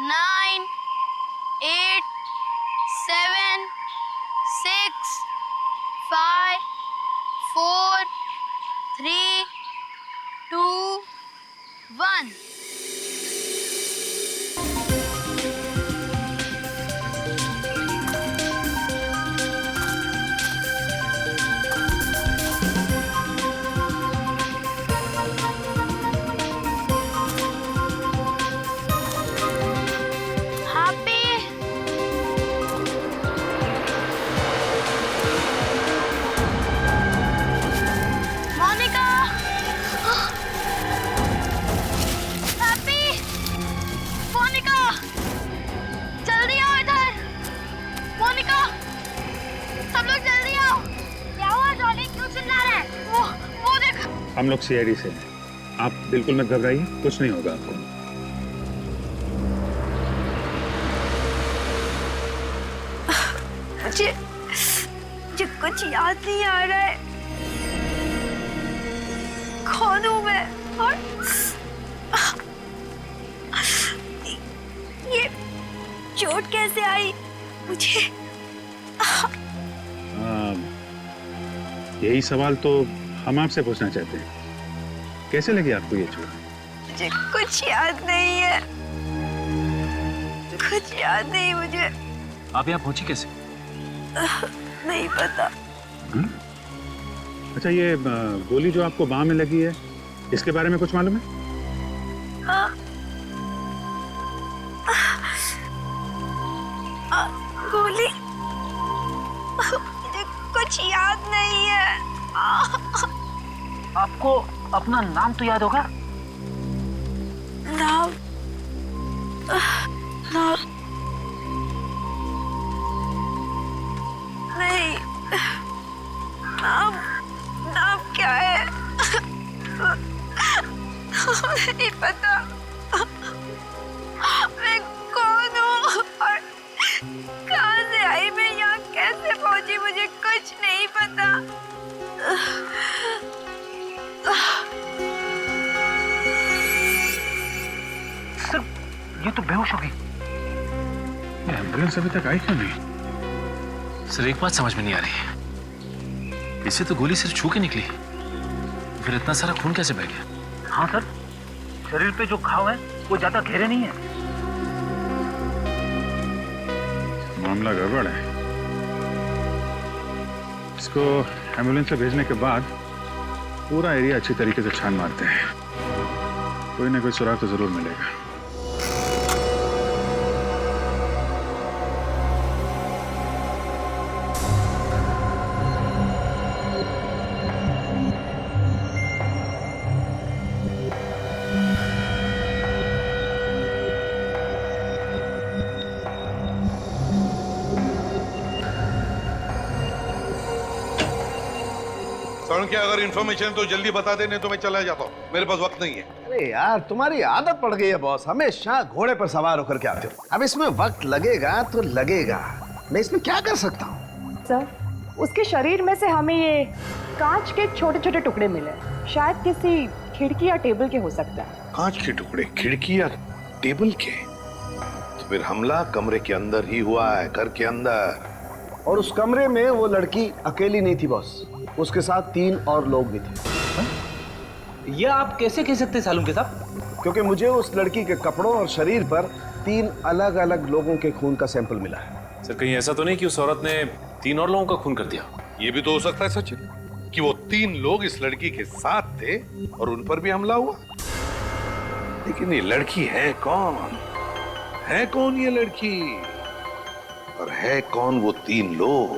9, 8, 7, 6, 5, 4, 3, 2, 1. Happy. Monica. Happy. Monika, जल्दी आओ इधर। मोनिका, सब लोग जल्दी आओ। क्या हुआ जॉनी, क्यों चिल्ला रहे हैं? वो देख। हम लोग सीआईडी से हैं। आप बिल्कुल मत घबराइए, कुछ नहीं होगा आपको। मुझे कुछ याद नहीं आ रहा है। कौन हूँ मैं और ये चोट कैसे आई मुझे? यही सवाल तो हम आपसे पूछना चाहते हैं। कैसे लगी आपको ये चोट? मुझे कुछ याद नहीं है, कुछ याद नहीं मुझे। आप यहाँ पहुंची कैसे? नहीं पता। अच्छा, ये गोली जो आपको बाह में लगी है, इसके बारे में कुछ मालूम है? गोली, मुझे कुछ याद नहीं है। आपको अपना नाम तो याद होगा? नाम, नाम नहीं। नाम, नाम क्या है? नहीं पता। मैं कौन हूँ और कहाँ से आई, मैं यहाँ कैसे पहुंची, मुझे कुछ नहीं पता। सर, ये तो बेहोश हो गई। एम्बुलेंस अभी तक आई क्यों नहीं? सर, एक बात समझ में नहीं आ रही। इसे तो गोली सिर्फ छू के निकली, फिर इतना सारा खून कैसे बह गया? हाँ सर, शरीर पे जो घाव है वो ज्यादा गहरे नहीं है। मामला गड़बड़ है। इसको एम्बुलेंस से भेजने के बाद पूरा एरिया अच्छी तरीके से छान मारते हैं। कोई ना कोई सुराग तो जरूर मिलेगा। सरण क्या अगर इन्फॉर्मेशन तो जल्दी बता देने तो मैं चला जाता हूँ, मेरे पास वक्त नहीं है। अरे यार, तुम्हारी आदत पड़ गई है बॉस, हमेशा घोड़े पर सवार होकर के आते हो। अब इसमें वक्त लगेगा तो लगेगा, मैं इसमें क्या कर सकता हूँ? सर, उसके शरीर में से हमें ये कांच के छोटे छोटे टुकड़े मिले, शायद किसी खिड़की या टेबल के हो सकता है। कांच के टुकड़े खिड़की या टेबल के? तो फिर हमला कमरे के अंदर ही हुआ है, घर के अंदर। और उस कमरे में वो लड़की अकेली नहीं थी बॉस, उसके साथ 3 और लोग भी थे। ये आप कैसे कह सकते सालूम के साहब? क्योंकि मुझे उस लड़की के कपड़ों और शरीर पर 3 अलग अलग लोगों के खून का सैंपल मिला है। सर, कहीं ऐसा तो नहीं कि उस औरत ने 3 और लोगों का खून कर दिया? ये भी तो हो सकता है सचिन कि वो 3 लोग इस लड़की के साथ थे और उन पर भी हमला हुआ। लेकिन ये लड़की है कौन? है कौन ये लड़की? और है कौन वो 3 लोग?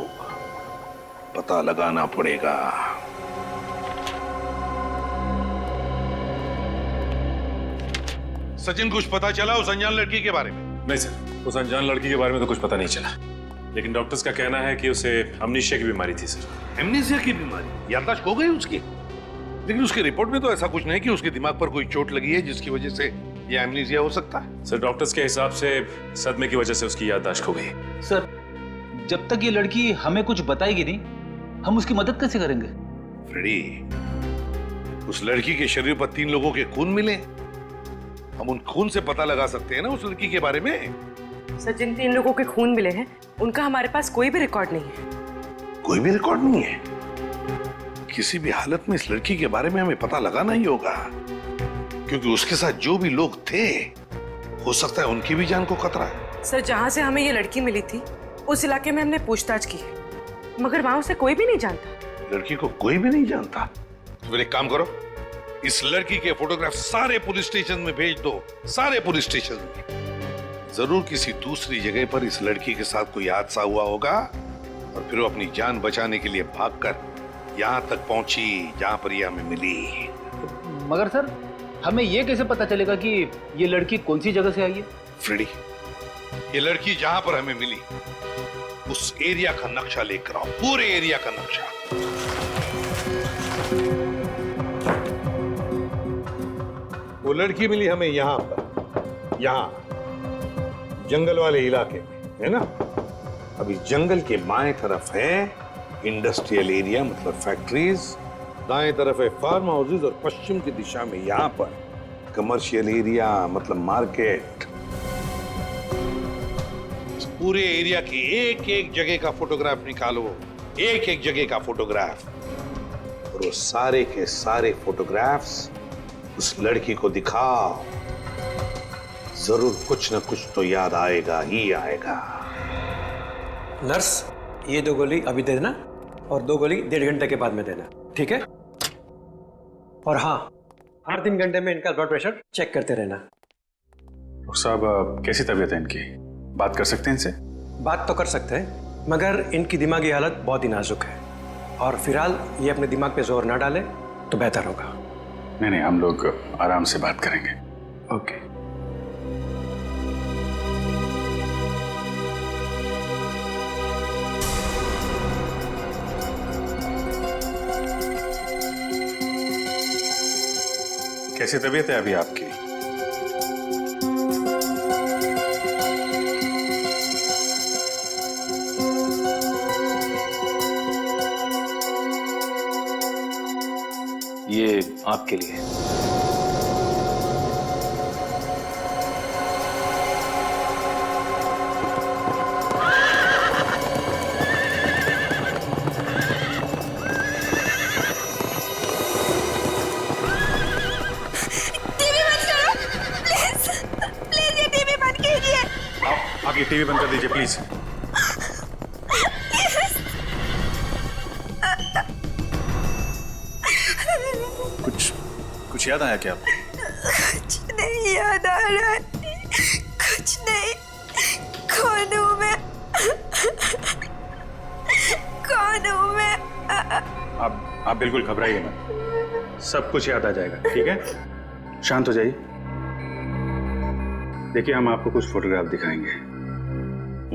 पता लगाना पड़ेगा। सचिन, कुछ पता चला उस अनजान लड़की के बारे में? नहीं सर, उस अनजान लड़की के बारे में तो कुछ पता नहीं चला, लेकिन डॉक्टर्स का कहना है कि उसे अमनीशिया की बीमारी थी सर। एमनीसिया की बीमारी? याददाश्त खो गई उसकी? लेकिन उसकी रिपोर्ट में तो ऐसा कुछ नहीं कि उसके दिमाग पर कोई चोट लगी है जिसकी वजह से ये एमनीसिया हो सकता है। सर, डॉक्टर्स के हिसाब से सदमे की वजह से उसकी याददाश्त खो गई। सर, जब तक ये लड़की हमें कुछ बताएगी नहीं, हम उसकी मदद कैसे करेंगे? फ्रेडी, उस लड़की के शरीर पर 3 लोगों के खून मिले हम उन खून से पता लगा सकते हैं ना उस लड़की के बारे में। सर, जिन 3 लोगों के खून मिले हैं उनका हमारे पास कोई भी रिकॉर्ड नहीं है। कोई भी रिकॉर्ड नहीं है? किसी भी हालत में इस लड़की के बारे में हमें पता लगाना ही होगा, क्योंकि उसके साथ जो भी लोग थे हो सकता है उनकी भी जान को खतरा है। सर, जहां से हमें ये लड़की मिली थी उस इलाके में हमने पूछताछ की है, मगर वहां उसे कोई भी नहीं जानता। लड़की को कोई भी नहीं जानता? तो फिर एक काम करो, इस लड़की के फोटोग्राफ सारे पुलिस स्टेशन में भेज दो, सारे पुलिस स्टेशन में। जरूर किसी दूसरी जगह पर इस लड़की के साथ कोई हादसा हुआ होगा और फिर वो अपनी जान बचाने के लिए भागकर यहाँ तक पहुंची जहां पर ये हमें मिली। मगर सर, हमें ये कैसे पता चलेगा कि ये लड़की कौन सी जगह से आई है? फ्रेडी, ये लड़की जहां पर हमें मिली उस एरिया का नक्शा लेकर आओ, पूरे एरिया का नक्शा। वो लड़की मिली हमें यहां पर, यहां जंगल वाले इलाके में, है ना? अभी जंगल के बाएं तरफ है इंडस्ट्रियल एरिया, मतलब फैक्ट्रीज, दाएं तरफ है फार्म हाउसेज और पश्चिम की दिशा में यहां पर कमर्शियल एरिया, मतलब मार्केट। इस पूरे एरिया की एक एक जगह का फोटोग्राफ निकालो, एक एक जगह का फोटोग्राफ, और वो सारे के सारे फोटोग्राफ्स उस लड़की को दिखाओ। जरूर कुछ न कुछ तो याद आएगा ही आएगा। नर्स, ये 2 गोली अभी दे देना और 2 गोली 1.5 घंटे के बाद में देना, ठीक है? और हाँ, हर 3 घंटे में इनका ब्लड प्रेशर चेक करते रहना। डॉक्टर साहब, कैसी तबीयत है इनकी? बात कर सकते हैं इनसे? बात तो कर सकते हैं, मगर इनकी दिमागी हालत बहुत ही नाजुक है और फिलहाल ये अपने दिमाग पे जोर ना डाले तो बेहतर होगा। नहीं, हम लोग आराम से बात करेंगे। ओके। कैसी तबीयत है अभी आपकी? ये आपके लिए। आप ये टीवी बंद कर दीजिए प्लीज। कुछ याद आया क्या आपको? कुछ नहीं याद आ रहा है, कुछ नहीं। कौन हूँ मैं? कौन हूँ मैं? आप बिल्कुल घबराइए मत, सब कुछ याद आ जाएगा, ठीक है? शांत हो जाइए। देखिए, हम आपको कुछ फोटोग्राफ दिखाएंगे,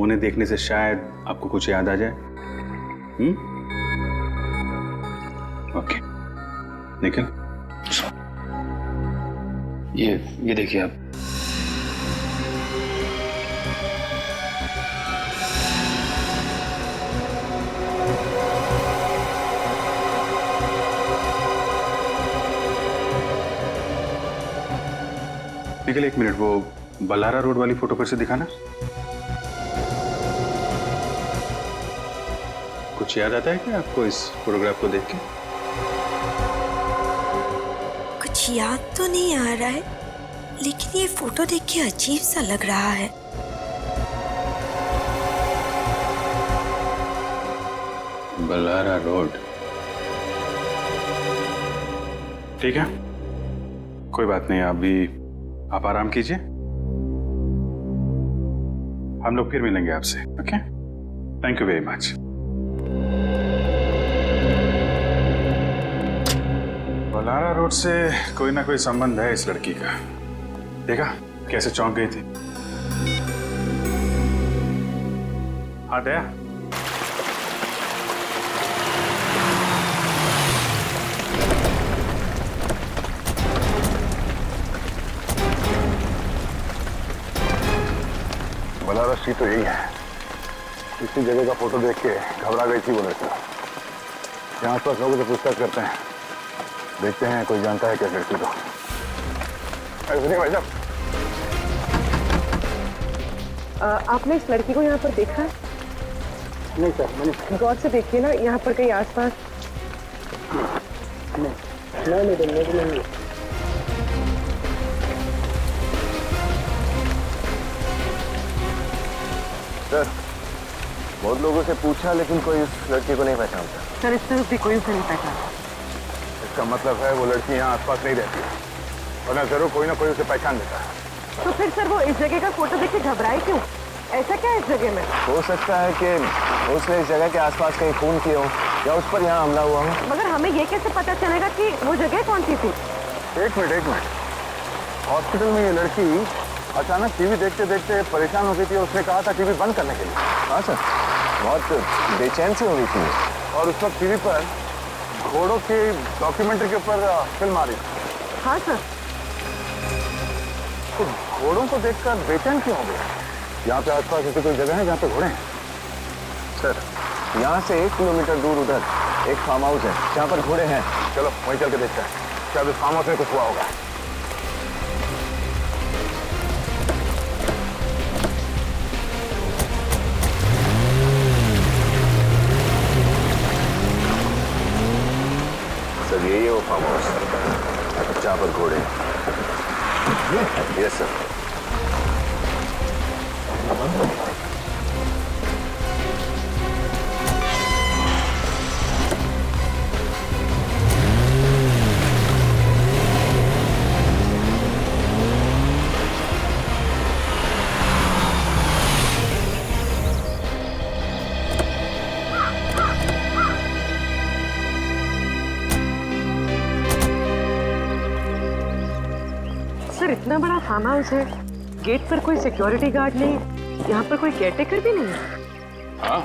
उन्हें देखने से शायद आपको कुछ याद आ जाए। ओके, निखिल, ये देखिए आप। निखिल, 1 मिनट, वो बल्हारा रोड वाली फोटो फिर से दिखाना। कुछ याद आता है क्या आपको इस फोटोग्राफ को देख के? कुछ याद तो नहीं आ रहा है, लेकिन ये फोटो देख के अजीब सा लग रहा है। बल्हारा रोड, ठीक है, कोई बात नहीं। आप आराम कीजिए, हम लोग फिर मिलेंगे आपसे। Okay, thank you very much. Balhara road से कोई ना कोई संबंध है इस लड़की का। देखा कैसे चौंक गई थी। हाँ दया, बल्हारा स्ट्रीट तो यही है। इसी जगह का फोटो देख के घबरा गई थी वो लड़की। यहाँ आसपास लोगों से पूछताछ करते हैं, देखते हैं कोई जानता है क्या लड़की को। अरे सुनिए भाई साहब, आपने इस लड़की को यहाँ पर देखा है? नहीं सर, मैंने गौर से देखिए ना, यहाँ पर कहीं आसपास। नहीं। सर, बहुत लोगों से पूछा लेकिन कोई इस लड़की को नहीं पहचानता। सर, इस तरफ भी कोई उसे नहीं पहचाना। इसका मतलब है वो लड़की यहाँ आसपास नहीं रहती है, वरना जरूर कोई ना कोई उसे पहचान लेता है। तो फिर सर वो इस जगह का फोटो देख के घबराए क्यों? ऐसा क्या है इस जगह में? हो सकता है कि उसने इस जगह के आसपास कहीं खून किया हो या उस पर यहाँ हमला हुआ हो। मगर हमें ये कैसे पता चलेगा कि वो जगह कौन सी थी? एक मिनट। हॉस्पिटल में ये लड़की अचानक टीवी देखते देखते परेशान हो गई थी। उसने कहा था टीवी बंद करने के लिए। हाँ सर, बहुत बेचैन सी हो गई थी और उस वक्त टीवी पर घोड़ों की डॉक्यूमेंट्री के ऊपर फिल्म आ रही थी। हाँ सर। तो घोड़ों को देखकर बेचैन क्यों हो गया? यहाँ पे आसपास ऐसी कोई जगह है जहाँ पे घोड़े हैं? सर, यहाँ से 1 किलोमीटर दूर उधर एक फार्म हाउस है जहाँ पर घोड़े हैं। चलो वहीं चल के देखते हैं, शायद उस फार्म हाउस में कुछ हुआ होगा। सर, यही है वो फार्म हाउस जहाँ पर घोड़े हैं। Yes sir. सर, इतना बड़ा फार्म हाउस है, गेट पर कोई सिक्योरिटी गार्ड नहीं, यहाँ पर कोई केयरटेकर भी नहीं है। हाँ,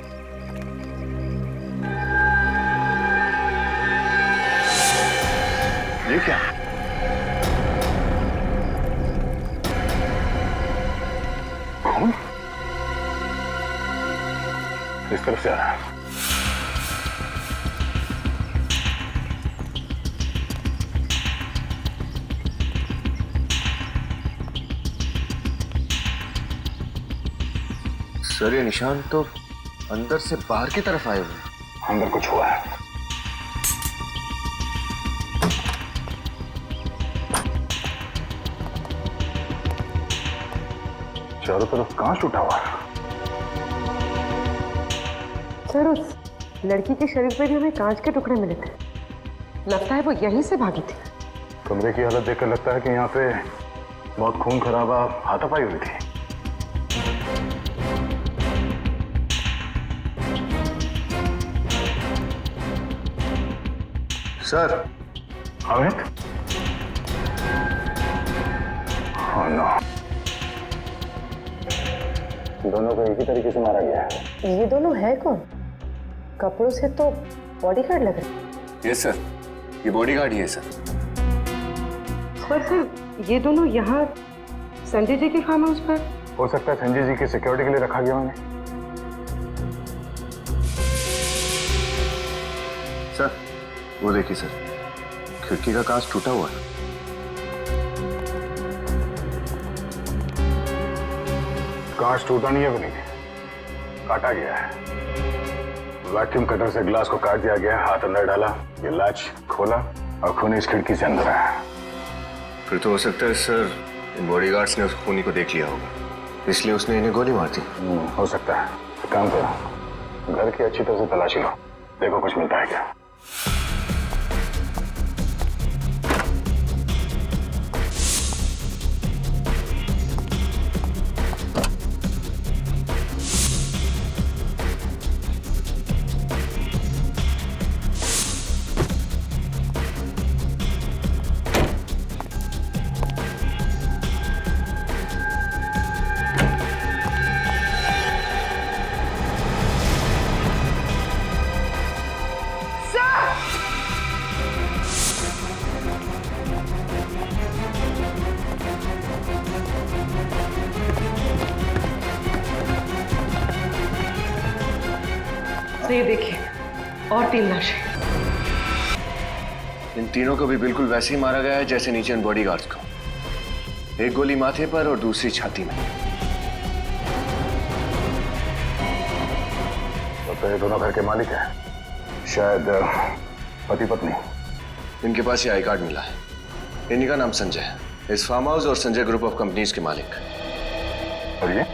ये क्या? कौन इस तरफ से आ रहा है? सर, ये निशान तो अंदर से बाहर की तरफ आए हुए हैं। अंदर कुछ हुआ है। चारों तरफ कांच टूटा हुआ है। सर, उस लड़की के शरीर पे भी हमें कांच के टुकड़े मिले थे। लगता है वो यहीं से भागी थी। कमरे की हालत देखकर लगता है कि यहाँ पे बहुत खून खराबा हाथापाई हुई थी। सर, अमित? Oh no. दोनों को एक ही तरीके से मारा गया है। ये दोनों है कौन? कपड़ों से तो बॉडीगार्ड लग रहे। यस सर, ये बॉडीगार्ड ही है सर। सर, ये दोनों यहाँ संजय जी के फार्म हाउस पर? हो सकता है संजय जी की सिक्योरिटी के लिए रखा गया उन्हें। सर, वो देखिए सर, खिड़की का कांच टूटा हुआ है। कांच टूटा नहीं है विनीत, काटा गया है। वैक्यूम कटर से ग्लास को काट दिया गया, हाथ अंदर डाला, ये लैच खोला और खूनी इस खिड़की से अंदर आया। फिर तो हो सकता है सर इन बॉडीगार्ड्स ने उस खूनी को देख लिया होगा, इसलिए उसने इन्हें गोली मार दी। हो सकता है। काम करो, घर की अच्छी तरह से तलाशी लो, देखो कुछ मिलता है क्या। तो ये देखिए, और 3 लाशें। इन तीनों को भी बिल्कुल वैसे ही मारा गया है जैसे नीचे इन बॉडीगार्ड्स को। एक गोली माथे पर और दूसरी छाती में। तो ये दोनों घर के मालिक हैं, शायद पति पत्नी। इनके पास ये आई कार्ड मिला है। इन्हीं का नाम संजय है, इस फार्म हाउस और संजय ग्रुप ऑफ कंपनीज के मालिक। और ये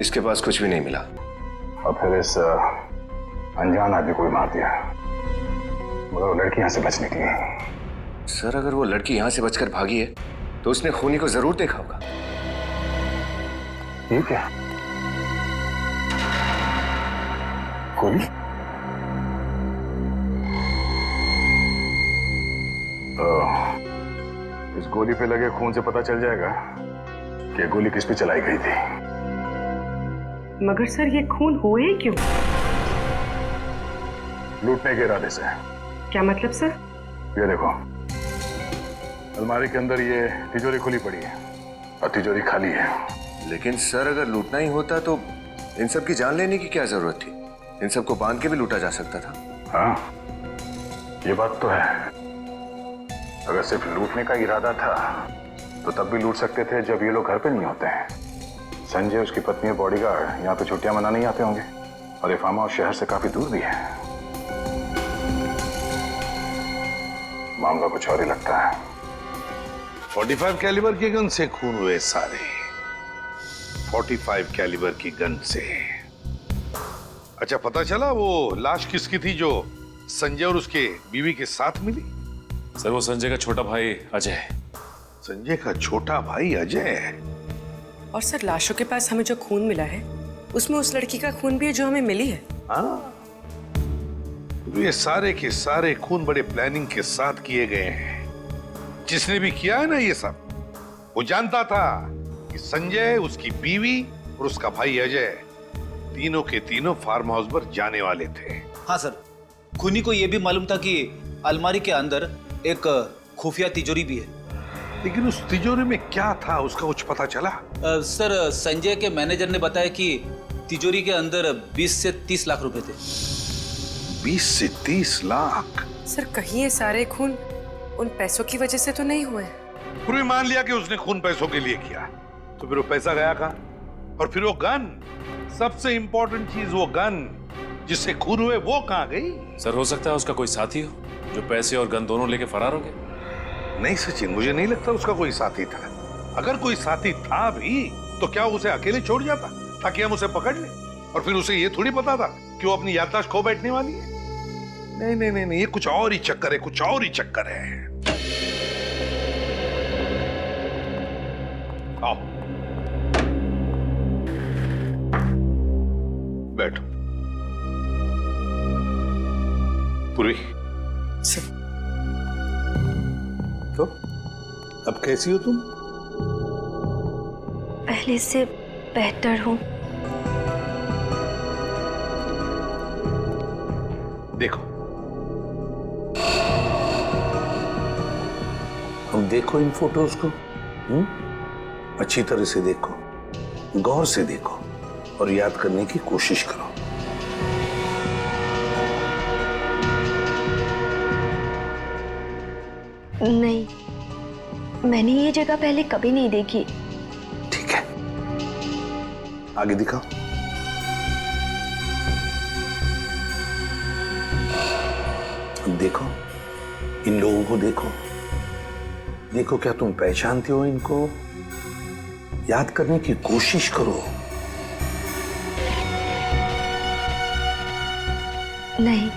इसके पास कुछ भी नहीं मिला। और फिर इस अनजान आदमी को भी मार दिया, मगर वो लड़की यहां से बच निकली। सर, अगर वो लड़की यहां से बचकर भागी है तो उसने खूनी को जरूर देखा होगा। ये क्या? गोली? इस गोली पे लगे खून से पता चल जाएगा कि गोली किस पे चलाई गई थी। मगर सर ये खून हुए ही क्यों? लूटने के इरादे से। क्या मतलब सर? ये देखो, अलमारी के अंदर ये तिजोरी खुली पड़ी है और तिजोरी खाली है। लेकिन सर, अगर लूटना ही होता तो इन सब की जान लेने की क्या जरूरत थी? इन सबको बांध के भी लूटा जा सकता था। हाँ, ये बात तो है। अगर सिर्फ लूटने का इरादा था तो तब भी लूट सकते थे जब ये लोग घर पे नहीं होते हैं। संजय, उसकी पत्नी और बॉडीगार्ड यहाँ पे छुट्टियां मनाने आते होंगे, और ये फार्म हाउस शहर से काफी दूर भी है। मामला कुछ और ही लगता है। 45 कैलिबर की गन से खून हुए सारे। 45 कैलिबर की गन से। अच्छा, पता चला वो लाश किसकी थी जो संजय और उसके बीवी के साथ मिली? सर, वो संजय का छोटा भाई अजय है। संजय का छोटा भाई अजय? और सर, लाशों के पास हमें जो खून मिला है उसमें उस लड़की का खून भी है जो हमें मिली है। हाँ, तो ये सारे के सारे खून बड़े प्लानिंग के साथ किए गए हैं। जिसने भी किया है ना ये सब, वो जानता था कि संजय, उसकी बीवी और उसका भाई अजय तीनों के तीनों फार्म हाउस पर जाने वाले थे। हाँ सर, खूनी को यह भी मालूम था कि अलमारी के अंदर एक खुफिया तिजोरी भी है। लेकिन उस तिजोरी में क्या था, उसका कुछ पता चला? सर, संजय के मैनेजर ने बताया कि तिजोरी के अंदर 20 से 30 लाख रुपए थे। 20 से 30 लाख? सर, कहीं ये सारे खून उन पैसों की वजह से तो नहीं हुए? पूरी मान लिया कि उसने खून पैसों के लिए किया, तो फिर वो पैसा गया कहाँ? और फिर वो गन, सबसे इंपॉर्टेंट चीज, वो गन जिससे खून हुए, वो कहाँ गई? सर, हो सकता है उसका कोई साथी हो जो पैसे और गन दोनों लेके फरार हो गया। नहीं सचिन, मुझे नहीं लगता उसका कोई साथी था। अगर कोई साथी था भी तो क्या उसे अकेले छोड़ जाता ताकि हम उसे पकड़ लें? और फिर उसे ये थोड़ी पता था कि वो अपनी याददाश्त खो बैठने वाली है। नहीं नहीं नहीं नहीं, ये कुछ और ही चक्कर है, कुछ और ही चक्कर है। आओ, बैठो। पूरी सर, तो अब कैसी हो तुम? पहले से बेहतर हूँ। देखो, अब देखो इन फोटोज को। अच्छी तरह से देखो, गौर से देखो और याद करने की कोशिश करो। नहीं, मैंने ये जगह पहले कभी नहीं देखी। ठीक है, आगे दिखाओ। देखो, इन लोगों को देखो। देखो, क्या तुम पहचानते हो इनको? याद करने की कोशिश करो। नहीं।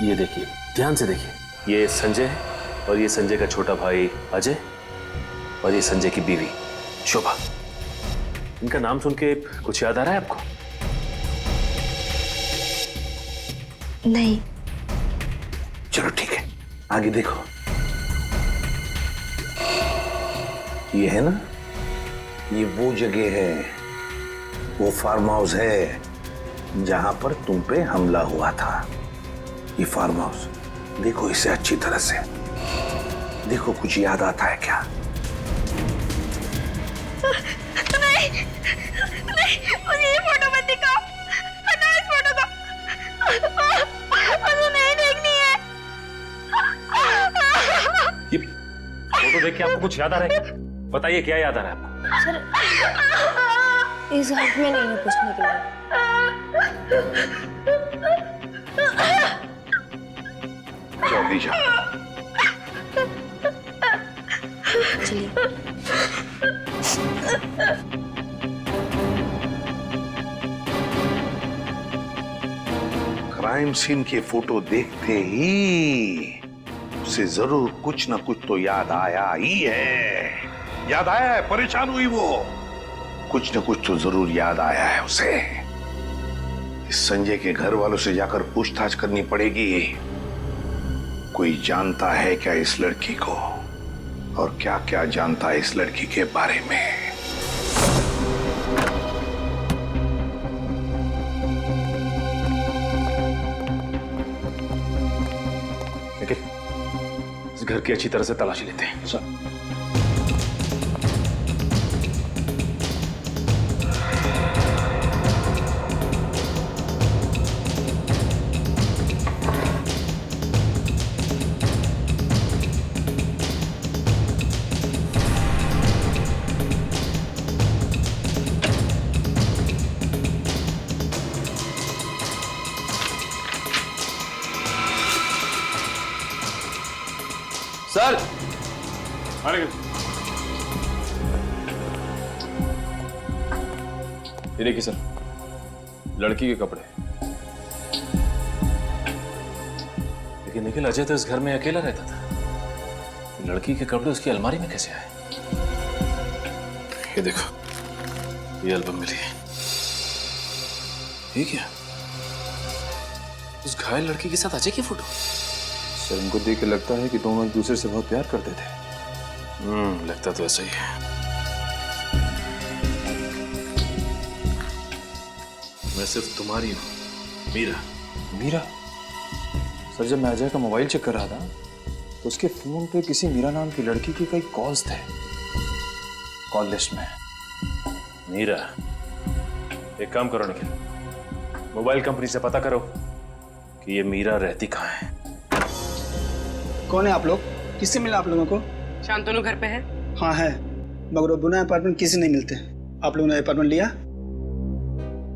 ये देखिए, ध्यान से देखिए। ये संजय है और ये संजय का छोटा भाई अजय और ये संजय की बीवी शोभा। इनका नाम सुन के कुछ याद आ रहा है आपको? नहीं। चलो ठीक है, आगे देखो। ये है ना, ये वो जगह है, वो फार्म हाउस है जहां पर तुम पे हमला हुआ था। ये फार्म हाउस देखो इसे अच्छी तरह से। देखो, कुछ याद आता है क्या? नहीं, नहीं, मुझे ये फोटो मत दिखाओ। हटाओ इस फोटो को। मुझे नहीं देखनी है। ये फोटो देख के आपको कुछ याद आ रहा है? बताइए, क्या याद आ रहा है आपको? सर, इस हाथ में नहीं है पूछने के लिए। जल्दी जा। क्राइम सीन के फोटो देखते ही उसे जरूर कुछ ना कुछ तो याद आया ही है। याद आया है, परेशान हुई वो। कुछ ना कुछ तो जरूर याद आया है उसे। इस संजय के घर वालों से जाकर पूछताछ करनी पड़ेगी। कोई जानता है क्या इस लड़की को, और क्या क्या जानता है इस लड़की के बारे में। लेकिन इस घर की अच्छी तरह से तलाशी लेते हैं। सर सर ये देखिए सर, लड़की के कपड़े। लेकिन निखिल, अजय तो इस घर में अकेला रहता था, तो लड़की के कपड़े उसकी अलमारी में कैसे आए? ये देखो, ये एल्बम मिली है। ठीक है, उस घायल लड़की के साथ अजय की फोटो। सर इनको देख के लगता है कि दोनों एक दूसरे से बहुत प्यार करते थे। लगता तो ऐसा ही है। मैं सिर्फ तुम्हारी हूं, मीरा। मीरा? सर जब मैं अजय का मोबाइल चेक कर रहा था तो उसके फोन पे किसी मीरा नाम की लड़की के कई कॉल्स थे कॉल लिस्ट में। मीरा? एक काम करो निखिल, मोबाइल कंपनी से पता करो कि ये मीरा रहती कहाँ है। कौन है आप लोग? किससे मिला आप लोगों को? शांतनु घर पे है? हाँ है, मगर वो बुना अपार्टमेंट किसी नहीं मिलते। आप लोगों ने अपार्टमेंट लिया?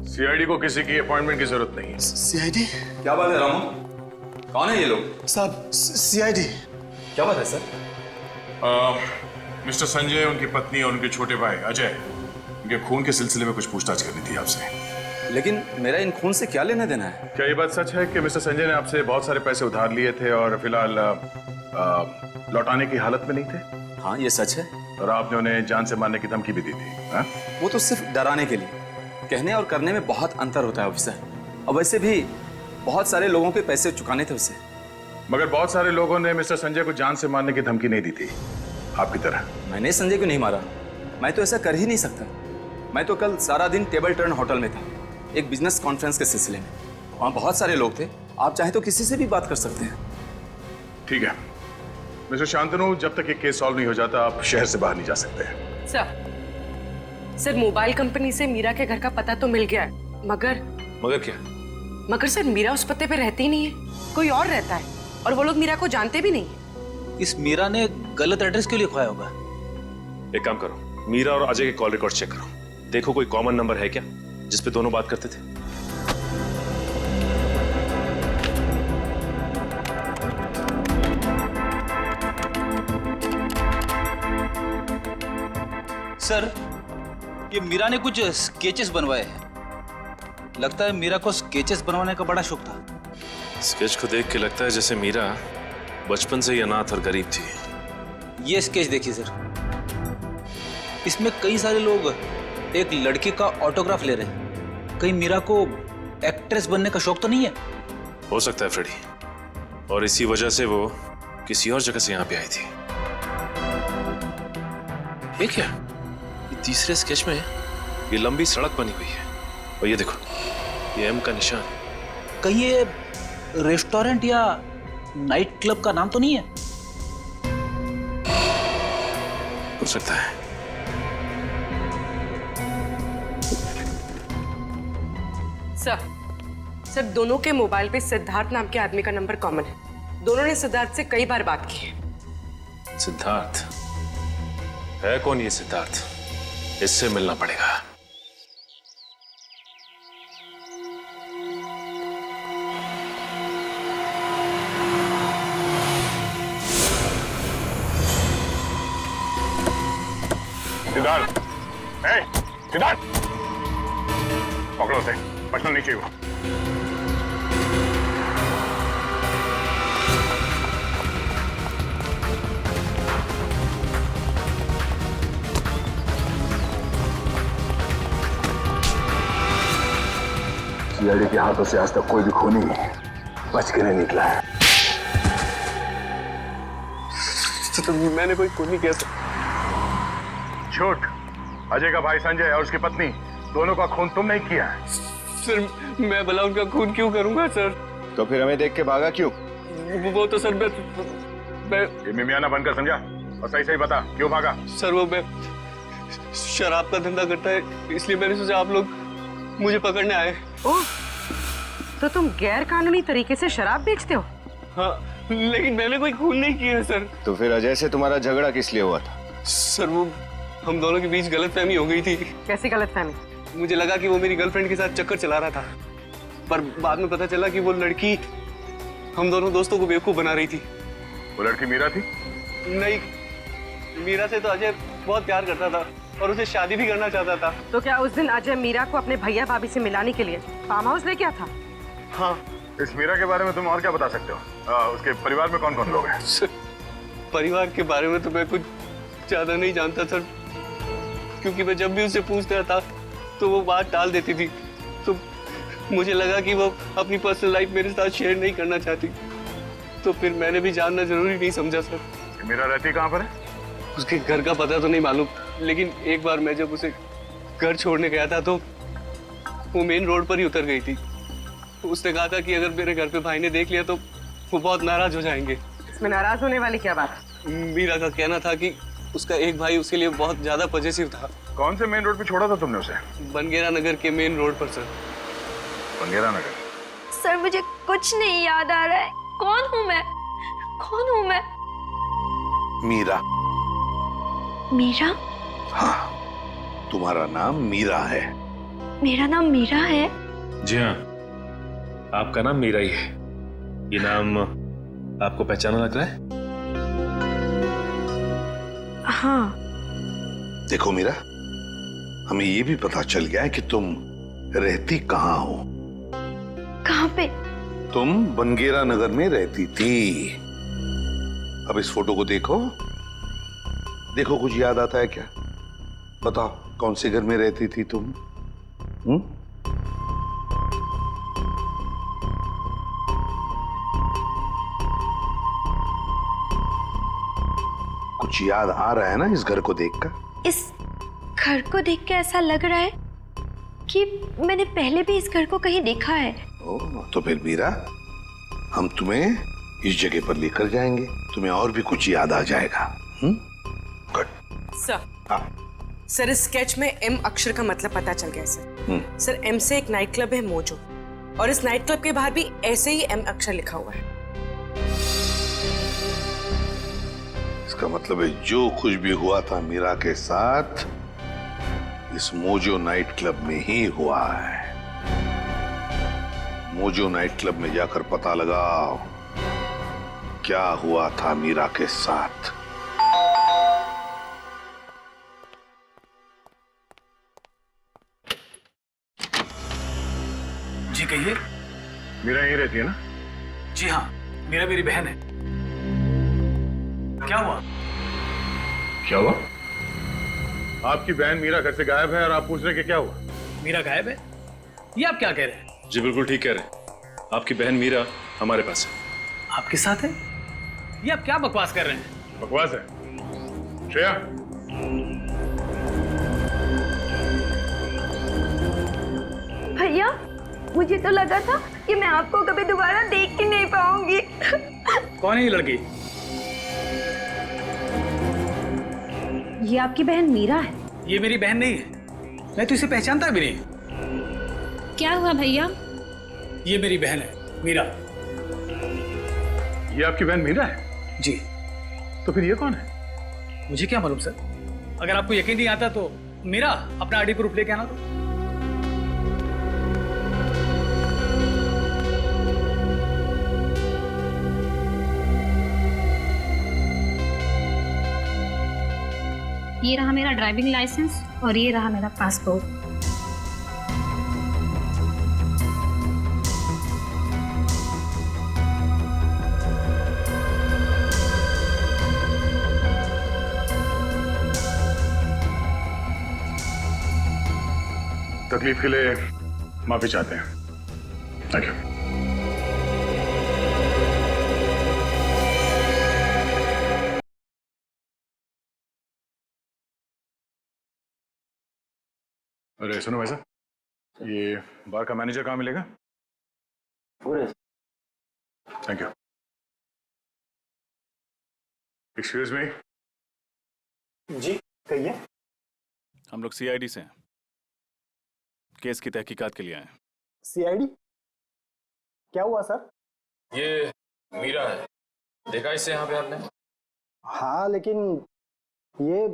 सीआईडी को किसी की अपॉइंटमेंट की जरूरत नहीं है। सीआईडी? क्या बात है रामू? कौन है ये लोग? साहब सीआईडी। क्या बात है सर? मिस्टर संजय, उनकी पत्नी और उनके छोटे भाई अजय, उनके खून के सिलसिले में कुछ पूछताछ करनी थी आपसे। लेकिन मेरा इन खून से क्या लेना देना है? क्या ये बात सच है कि मिस्टर संजय ने आपसे बहुत सारे पैसे उधार लिए थे और फिलहाल लौटाने की हालत में नहीं थे? हाँ ये सच है। और आपने उन्हें जान से मारने की धमकी भी दी थी? हा? वो तो सिर्फ डराने के लिए। कहने और करने में बहुत अंतर होता है ऑफिसर। और वैसे भी बहुत सारे लोगों के पैसे चुकाने थे उसे। मगर बहुत सारे लोगों ने मिस्टर संजय को जान से मारने की धमकी नहीं दी थी आपकी तरह। मैंने संजय को नहीं मारा, मैं तो ऐसा कर ही नहीं सकता। मैं तो कल सारा दिन टेबल टर्न होटल में था, एक बिजनेस कॉन्फ्रेंस के सिलसिले में। वहाँ बहुत सारे लोग थे, आप चाहे तो किसी से भी बात कर सकते हैं। ठीक है मिस्टर शांतनु, जब तक ये केस सॉल्व नहीं हो जाता आप शहर से बाहर नहीं जा सकते हैं। सर मोबाइल कंपनी से मीरा के घर का पता तो मिल गया है, मगर क्या? मगर सर मीरा उस पते पे रहती ही नहीं है, कोई और रहता है, और वो लोग मीरा को जानते भी नहीं। इस मीरा ने गलत एड्रेस क्यों लिखवाया होगा? एक काम करो, मीरा और अजय के कॉल रिकॉर्ड चेक करो, देखो कोई कॉमन नंबर है क्या जिस पे दोनों बात करते थे। सर ये मीरा ने कुछ स्केचेस बनवाए हैं। लगता है मीरा को स्केचेस बनवाने का बड़ा शौक था। स्केच को देख के लगता है जैसे मीरा बचपन से ही अनाथ और गरीब थी। ये स्केच देखिए सर, इसमें कई सारे लोग एक लड़की का ऑटोग्राफ ले रहे हैं। कहीं मीरा को एक्ट्रेस बनने का शौक तो नहीं है? हो सकता है फ्रेडी, और इसी वजह से वो किसी और जगह से यहाँ पे आई थी। ये क्या? ये तीसरे स्केच में ये लंबी सड़क बनी हुई है, और ये देखो ये एम का निशान। कहीं ये रेस्टोरेंट या नाइट क्लब का नाम तो नहीं है? हो सकता है। सर दोनों के मोबाइल पे सिद्धार्थ नाम के आदमी का नंबर कॉमन है। दोनों ने सिद्धार्थ से कई बार बात की है। सिद्धार्थ है? कौन ये सिद्धार्थ? इससे मिलना पड़ेगा। सिद्धार्थ, पकड़ो उसे, बचना नहीं चाहिए वो। सीआईडी के हाथों से आज तक कोई भी खूनी बच के नहीं निकला है। तो मैंने कोई खून नहीं किया सर। झूठ। अजय का भाई संजय और उसकी पत्नी दोनों का खून तुम नहीं किया है। सर मैं भला उनका खून क्यों करूंगा सर? तो फिर हमें देख के भागा क्यों? वो तो सर मैं ये मिमियाना बनकर समझा और सही सही बता क्यों भागा? सर वो मैं शराब का धंधा करता है, इसलिए मैंने सोचा आप लोग मुझे पकड़ने आए। ओह, तो तुम गैर कानूनी तरीके से शराब बेचते हो? हाँ, लेकिन मैंने कोई खून नहीं किया सर। तो फिर अजय से तुम्हारा झगड़ा किस लिए हुआ था? सर वो हम दोनों के बीच गलतफहमी हो गई थी। कैसी गलतफहमी? मुझे लगा कि वो मेरी गर्लफ्रेंड के साथ चक्कर चला रहा था, पर बाद में पता चला कि वो लड़की हम दोनों दोस्तों को बेवकूफ बना रही थी। वो लड़की मीरा थी? नहीं, मीरा से तो अजय बहुत प्यार करता था और उसे शादी भी करना चाहता था। तो क्या उस दिन अजय मीरा को अपने भैया भाभी से मिलाने के लिए फार्म हाउस ले गया था? हाँ। इस मीरा के बारे में तुम और क्या बता सकते हो? उसके परिवार में कौन कौन लोग हैं? परिवार के बारे में तो मैं कुछ ज्यादा नहीं जानता सर, क्योंकि मैं जब भी उससे पूछता था तो वो बात टाल देती थी। तो मुझे लगा कि वो अपनी पर्सनल लाइफ मेरे साथ शेयर नहीं करना चाहती, तो फिर मैंने भी जानना जरूरी नहीं समझा सर। मीरा रहती कहाँ पर है? उसके घर का पता तो नहीं मालूम, लेकिन एक बार मैं जब उसे घर छोड़ने गया था तो वो मेन रोड पर ही उतर गई थी। उसने कहा था कि अगर मेरे घर पे भाई ने देख लिया तो वो बहुत नाराज हो जाएंगे। इसमें नाराज होने वाली क्या बात? मीरा का कहना था कि उसका एक भाई उसके लिए बहुत ज्यादा पॉजिटिव था। कौन से मेन रोड पे छोड़ा था तुमने उसे? बनगेरा नगर के मेन रोड पर सर। बनगेरा नगर? सर मुझे कुछ नहीं याद आ रहा है। कौन हूँ मैं? कौन हूँ मैं? मीरा। मीरा? हाँ, तुम्हारा नाम मीरा है। मेरा नाम मीरा है? जी हाँ, आपका नाम मीरा ही है। ये नाम आपको पहचाना लग रहा है? हाँ। देखो मीरा, हमें ये भी पता चल गया है कि तुम रहती कहाँ हो। कहाँ पे? तुम बनगेरा नगर में रहती थी। अब इस फोटो को देखो, देखो कुछ याद आता है क्या? बताओ कौन से घर में रहती थी तुम? कुछ याद आ रहा है ना इस घर को देखकर? इस घर को देख के ऐसा लग रहा है कि मैंने पहले भी इस घर को कहीं देखा है। तो फिर मीरा, हम तुम्हें इस जगह पर लेकर जाएंगे, तुम्हें और भी कुछ याद आ जाएगा। गुड। सर, हाँ। सर इस स्केच में एम अक्षर का मतलब पता चल गया सर। सर एम से एक नाइट क्लब है मोजो, और इस नाइट क्लब के बाहर भी ऐसे ही एम अक्षर लिखा हुआ है। इसका मतलब है जो कुछ भी हुआ था मीरा के साथ इस मोजो नाइट क्लब में ही हुआ है। मोजो नाइट क्लब में जाकर पता लगाओ क्या हुआ था मीरा के साथ। जी कहिए। मीरा यहीं रहती है ना? जी हाँ, मीरा मेरी बहन है। क्या हुआ? क्या हुआ? आपकी बहन मीरा घर से गायब है और आप पूछ रहे कि क्या हुआ? मीरा गायब है? ये आप क्या कह रहे हैं? जी बिल्कुल ठीक कह रहे हैं। आपकी बहन मीरा हमारे पास है। आपके साथ है? ये आप क्या बकवास कर रहे हैं? बकवास है? श्रेया, भैया मुझे तो लगा था कि मैं आपको कभी दोबारा देख के नहीं पाऊंगी। कौन है ये लड़की? ये आपकी बहन मीरा है? ये मेरी बहन नहीं है, मैं तो इसे पहचानता भी नहीं। क्या हुआ भैया? ये मेरी बहन है मीरा। ये आपकी बहन मीरा है? जी। तो फिर ये कौन है? मुझे क्या मालूम सर, अगर आपको यकीन नहीं आता तो मीरा अपना आईडी प्रूफ लेके आना। तो ये रहा मेरा ड्राइविंग लाइसेंस और ये रहा मेरा पासपोर्ट। तकलीफ के लिए माफी चाहते हैं। Thank you. अरे सुनो भाई साहब, ये बार का मैनेजर कहाँ मिलेगा? Thank you. Excuse me. जी कहिए। हम लोग सीआईडी से हैं, केस की तहकीकात के लिए आए हैं। सीआईडी? क्या हुआ सर? ये मीरा है, देखा इसे यहाँ पे आपने? हाँ लेकिन ये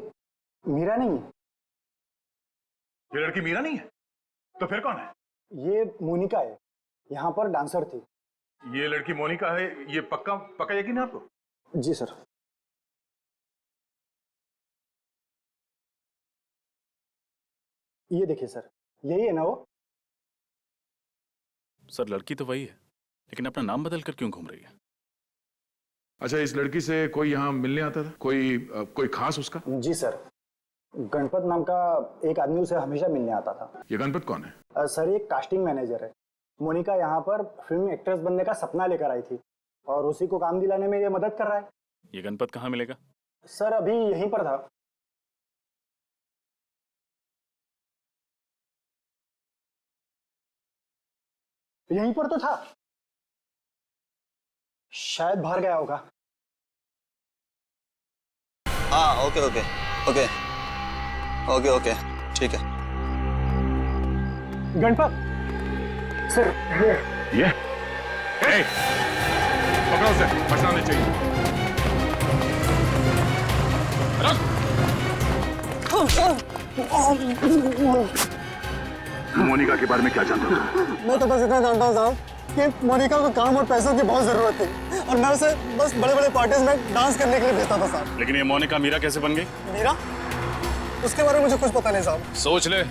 मीरा नहीं है। ये लड़की मीरा नहीं है तो फिर कौन है? ये मोनिका है, यहाँ पर डांसर थी। ये लड़की मोनिका है, ये पक्का पक्का यकीन है आपको? जी सर। ये देखिए सर, यही है ना वो? सर लड़की तो वही है, लेकिन अपना नाम बदल कर क्यों घूम रही है? अच्छा, इस लड़की से कोई यहाँ मिलने आता था? कोई खास उसका? जी सर, गणपत नाम का एक आदमी उसे हमेशा मिलने आता था। ये गणपत कौन है? सर ये कास्टिंग मैनेजर है। मोनिका यहाँ पर फिल्म एक्ट्रेस बनने का सपना लेकर आई थी और उसी को काम दिलाने में ये मदद कर रहा है। ये गणपत कहाँ मिलेगा? सर अभी यहीं पर था। यहीं पर तो था, शायद बाहर गया होगा। हाँ okay okay okay okay okay ठीक है। गणपत सर ये पकड़ो उसे, बचना नहीं चाहिए। मोनिका के बारे में क्या जानते हो? मैं तो बस इतना जानता हूँ साहब कि मोनिका को काम और पैसों की बहुत जरूरत थी और मैं उसे बस बड़े बड़े पार्टीज में डांस करने के लिए भेजता था साहब। लेकिन ये मोनिका मीरा कैसे बन गई? मीरा? उसके बारे में मुझे कुछ पता नहीं साहब। सोच ले,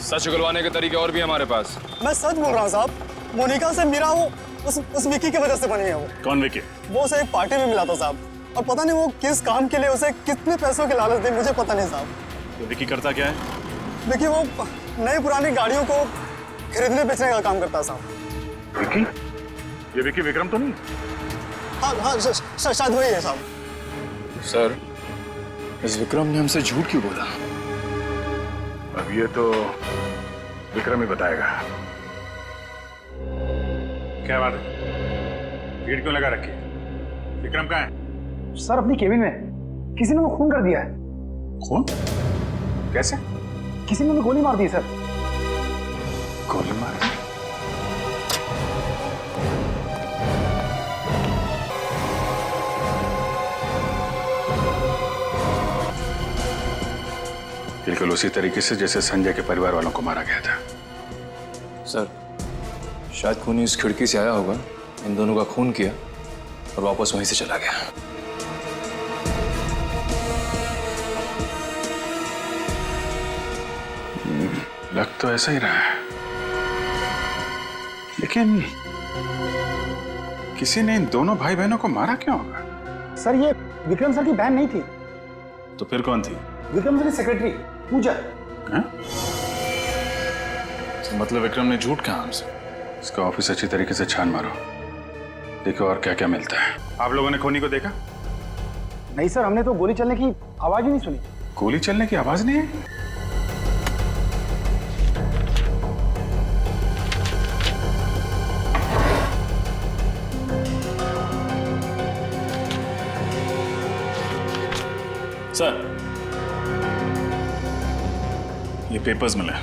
सच उगलवाने के तरीके और भी हमारे पास। मैं सच बोल रहा हूँ साहब, मोनिका से मीरा वो उस विकी की वजह से बनी है। वो कौन विकी? वो उसे एक पार्टी में मिला था साहब और पता नहीं वो किस काम के लिए उसे कितने पैसों की लालच दी, मुझे पता नहीं साहब। तो विकी करता क्या है? देखिए वो नई पुरानी गाड़ियों को खरीदने बेचने का काम करता है साहब। विकी? ये विकी विक्रम तो नहीं? हाँ शायद वही है साहब। सर इस विक्रम ने हमसे झूठ क्यों बोला? अब ये तो विक्रम ही बताएगा। क्या बात है, भीड़ क्यों लगा रखी है? विक्रम कहाँ है? सर अपनी केबिन में, किसी ने वो खून कर दिया है। खून? कैसे? किसी ने गोली मार दी सर। गोली मार दी? बिल्कुल उसी तरीके से जैसे संजय के परिवार वालों को मारा गया था। सर शायद खूनी इस खिड़की से आया होगा, इन दोनों का खून किया और वापस वहीं से चला गया। लग तो ऐसा ही रहा है, लेकिन किसी ने इन दोनों भाई बहनों को मारा क्यों होगा? सर ये विक्रम सर की बहन नहीं थी। तो फिर कौन थी? विक्रम सर की सेक्रेटरी पूजा। तो मतलब विक्रम ने झूठ कहा हमसे? इसका ऑफिस अच्छी तरीके से छान मारो, देखो और क्या क्या मिलता है। आप लोगों ने खूनी को देखा? नहीं सर, हमने तो गोली चलने की आवाज ही नहीं सुनी। गोली चलने की आवाज नहीं है? सर ये पेपर्स मिले,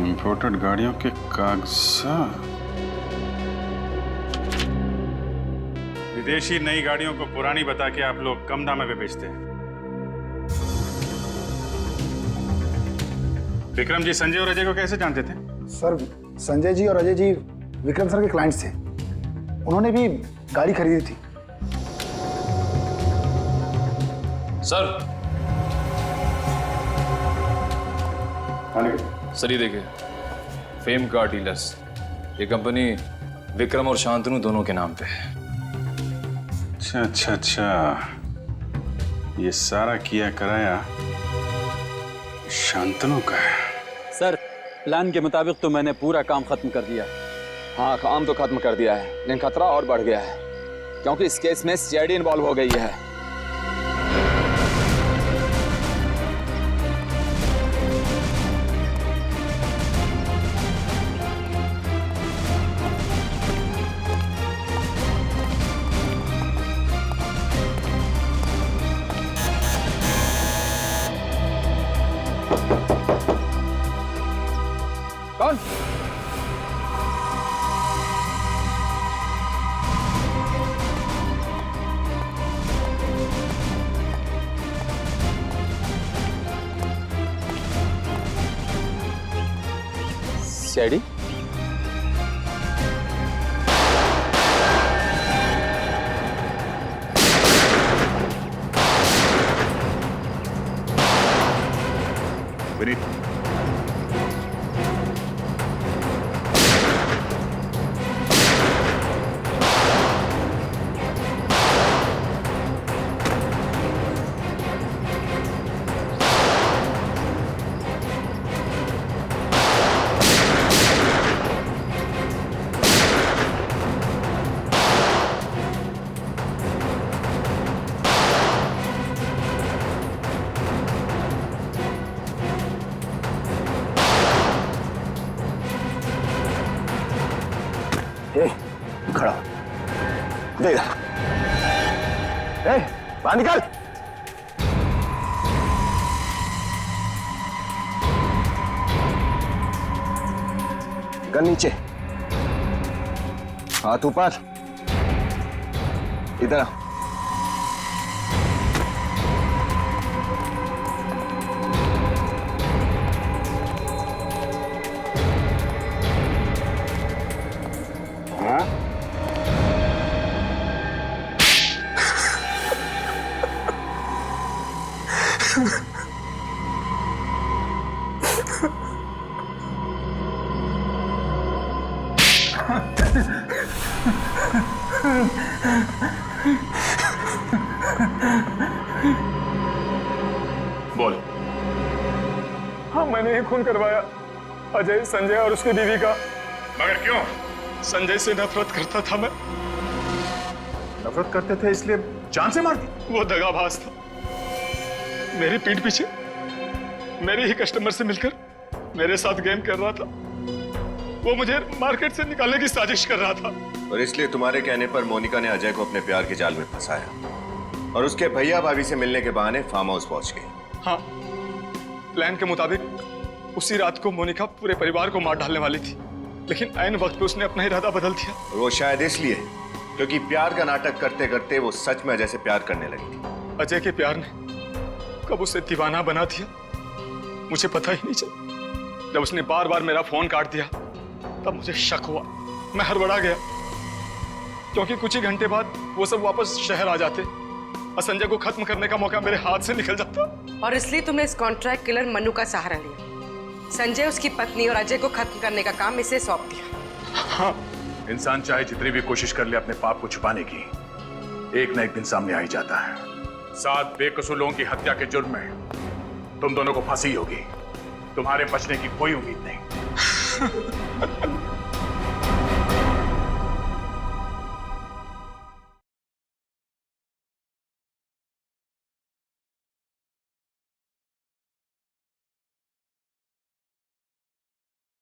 इंपोर्टेड गाड़ियों के कागजात। विदेशी नई गाड़ियों को पुरानी बता के आप लोग कम दाम में बेचते हैं। विक्रम जी संजय और अजय को कैसे जानते थे? सर संजय जी और अजय जी विक्रम सर के क्लाइंट्स थे, उन्होंने भी गाड़ी खरीदी थी। सर सर ये देखिए, फेम कार डीलर्स, ये कंपनी विक्रम और शांतनु दोनों के नाम पे है। अच्छा अच्छा अच्छा, ये सारा किया कराया शांतनु का है। सर प्लान के मुताबिक तो मैंने पूरा काम खत्म कर दिया। हाँ काम तो खत्म कर दिया है, लेकिन खतरा और बढ़ गया है क्योंकि इस केस में सीआईडी इन्वॉल्व हो गई है। कौन? सीआईडी? विनीत, खड़ा देख बाहर निकल। गन नीचे, हाथ ऊपर, इधर आ। बोल। हाँ मैंने ही खून करवाया, अजय, संजय और उसकी बीवी का। मगर क्यों? संजय से नफरत करता था मैं। नफरत करते थे इसलिए जान से मार दी? वो दगाबाज था, मेरी पीठ पीछे मेरे ही कस्टमर से मिलकर मेरे साथ गेम कर रहा था। वो मुझे मार्केट से निकालने की साजिश कर रहा था। और इसलिए तुम्हारे कहने पर मोनिका ने अजय को अपने प्यार के जाल में फंसाया और उसके भैया भाभी से मिलने के बहाने फार्म हाउस पहुंच गई। हाँ, प्लान के मुताबिक उसी रात को मोनिका पूरे परिवार को मार डालने वाली थी, लेकिन ऐन वक्त पे उसने अपना इरादा बदल दिया। और वो शायद इसलिए क्योंकि प्यार का नाटक करते करते वो सच में अजय से प्यार करने लगी थी। अजय के प्यार ने कब उसे दीवाना बना दिया मुझे पता ही नहीं चला। जब उसने बार बार मेरा फोन काट दिया तब मुझे शक हुआ, मैं हड़बड़ा गया क्योंकि कुछ ही घंटे बाद वो सब वापस शहर आ जाते और संजय को खत्म करने का मौका मेरे हाथ से निकल जाता। और इसलिए तुमने इस कॉन्ट्रैक्ट किलर मनु का सहारा लिया। संजय, उसकी पत्नी और अजय को खत्म करने का काम इसे सौंप दिया। हाँ। इंसान चाहे जितनी भी कोशिश कर ले अपने पाप को छुपाने की, एक न एक दिन सामने आ ही जाता है। 7 बेकसूर लोगों की हत्या के जुर्म में तुम दोनों को फांसी होगी। तुम्हारे बचने की कोई उम्मीद नहीं।